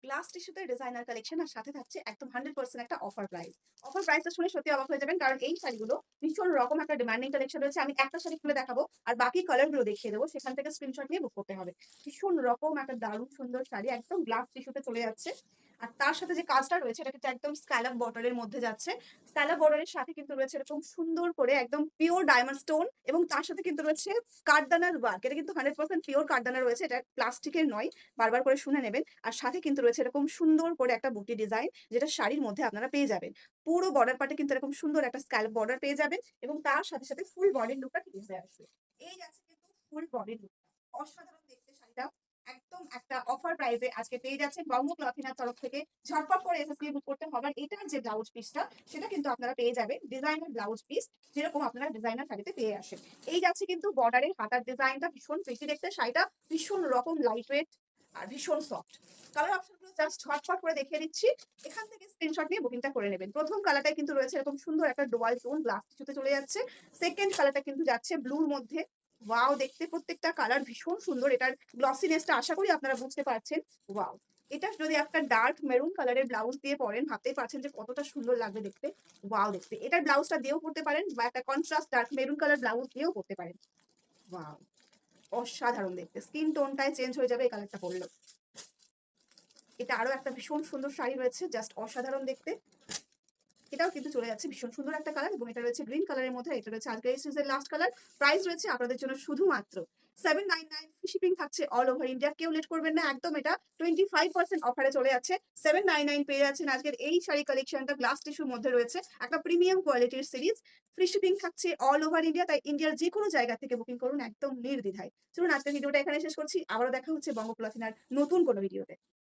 Glass টিস্যুতে designer collection আর সাথে থাকছে একদম 100% একটা অফার প্রাইস। অফার প্রাইসটা শুনে সত্যি অবাক হয়ে যাবেন, কারণ এই শাড়িগুলো ভীষণ রকম একটা ডিমান্ডিং কালেকশন রয়েছে। আমি একটা শাড়ি খুলে দেখাবো আর বাকি কালার গুলো দেখিয়ে দেবো, সেখান থেকে স্ক্রিনশট নিয়ে বুক করতে হবে। ভীষণ রকম একটা দারুণ সুন্দর শাড়ি, একদম গ্লাস টিস্যুতে চলে যাচ্ছে। আর তার সাথে যে কাজটা রয়েছে এটা কিন্তু একদম স্ক্যালপ বর্ডারের মধ্যে যাচ্ছে। স্ক্যালপ বর্ডারের সাথে কিন্তু রয়েছে এরকম সুন্দর করে একদম পিওর ডায়মন্ড স্টোন, এবং তার সাথে কিন্তু রয়েছে কাঠদানার ওয়ার্ক। এটা কিন্তু 100% পিওর কাঠদানা রয়েছে, এটা প্লাস্টিকের নয়, বারবার করে শুনে নেবেন। আর সাথে কিন্তু রয়েছে এরকম সুন্দর করে একটা বুটি ডিজাইন, যেটা শাড়ির মধ্যে আপনারা পেয়ে যাবেন। পুরো বর্ডার পার্টে কিন্তু এরকম সুন্দর একটা স্ক্যালপ বর্ডার পেয়ে যাবেন, এবং তার সাথে সাথে ফুল বডির লুকটা ঠিক হয়ে আসবে। এই আছে কিন্তু ফুল বডির লুকটা, অসাধারণ দেখতে শাড়িটা। একদম একটা অফার প্রাইসে আজকে পেয়ে যাচ্ছেন বঙ্গ ক্লথিনার তরফ থেকে। ঝটপট করে এসএসসি বুক করতে হবে। আর এটার যে ব্লাউজ পিসটা, সেটা কিন্তু আপনারা পেয়ে যাবেন ডিজাইনার ব্লাউজ পিস, যেরকম আপনারা ডিজাইনার শাড়িতে পেয়ে আসেন। এই যাচ্ছে কিন্তু বর্ডারের হাতার ডিজাইনটা, ভীষণ প্রিটি দেখতে শাড়িটা, ভীষণ রকম লাইট ওয়েট আর ভীষণ সফট। কালার অপশনগুলো জাস্ট ঝটপট করে দেখিয়ে দিচ্ছি, এখান থেকে স্ক্রিনশট নিয়ে বুকিংটা করে নেবেন। প্রথম কালারটাই কিন্তু রয়েছে এরকম সুন্দর একটা ডোয়াল টোন গ্লাস টিস্যুতে চলে যাচ্ছে। সেকেন্ড কালারটা কিন্তু যাচ্ছে ব্লুর মধ্যে। ওয়াও, দেখতে প্রত্যেকটা কালার ভীষণ সুন্দর। এটার গ্লসিনেসটা আশা করি আপনারা বুঝতে পারছেন। ওয়াও, এটা যদি একটা ডার্ক মেরুন কালারের ব্লাউজ দিয়ে পরেন, ভাবতেই পারছেন যে কতটা সুন্দর লাগবে দেখতে। ওয়াও দেখতে, এটার ব্লাউজটা দিয়েও পড়তে পারেন বা একটা contrast dark maroon colour blouse দিয়েও পড়তে পারেন। ওয়াও, অসাধারণ দেখতে, স্কিন টোনটাই চেঞ্জ হয়ে যাবে এই কালারটা পরলে। এটা আরো একটা ভীষণ সুন্দর শাড়ি রয়েছে, জাস্ট অসাধারণ দেখতে। এটাও কিন্তু চলে যাচ্ছে ভীষণ সুন্দর একটা কালার, এবং এটা রয়েছে গ্রিন কালারের মধ্যে। এটা রয়েছে আজকের এই সিজনের লাস্ট কালার। প্রাইস রয়েছে আপনাদের জন্য শুধুমাত্র 799। শিপিং থাকছে অল ওভার ইন্ডিয়া। কেউ লেট করবেন না, একদম এটা 25% অফারে চলে যাচ্ছে। 799 পেয়ে যাচ্ছেন আজকের এই শাড়ি কালেকশনটা। গ্লাস টিস্যুর মধ্যে রয়েছে, একটা প্রিমিয়াম কোয়ালিটির সিরিজ। ফ্রি শিপিং থাকছে অল ওভার ইন্ডিয়া, তাই ইন্ডিয়ার যে কোনো জায়গা থেকে বুকিং করুন একদম নির্দ্বিধায়। চলুন আজকের ভিডিওটা এখানে শেষ করছি, আবারও দেখা হচ্ছে বঙ্গ ক্লথিনার নতুন কোনো ভিডিওতে।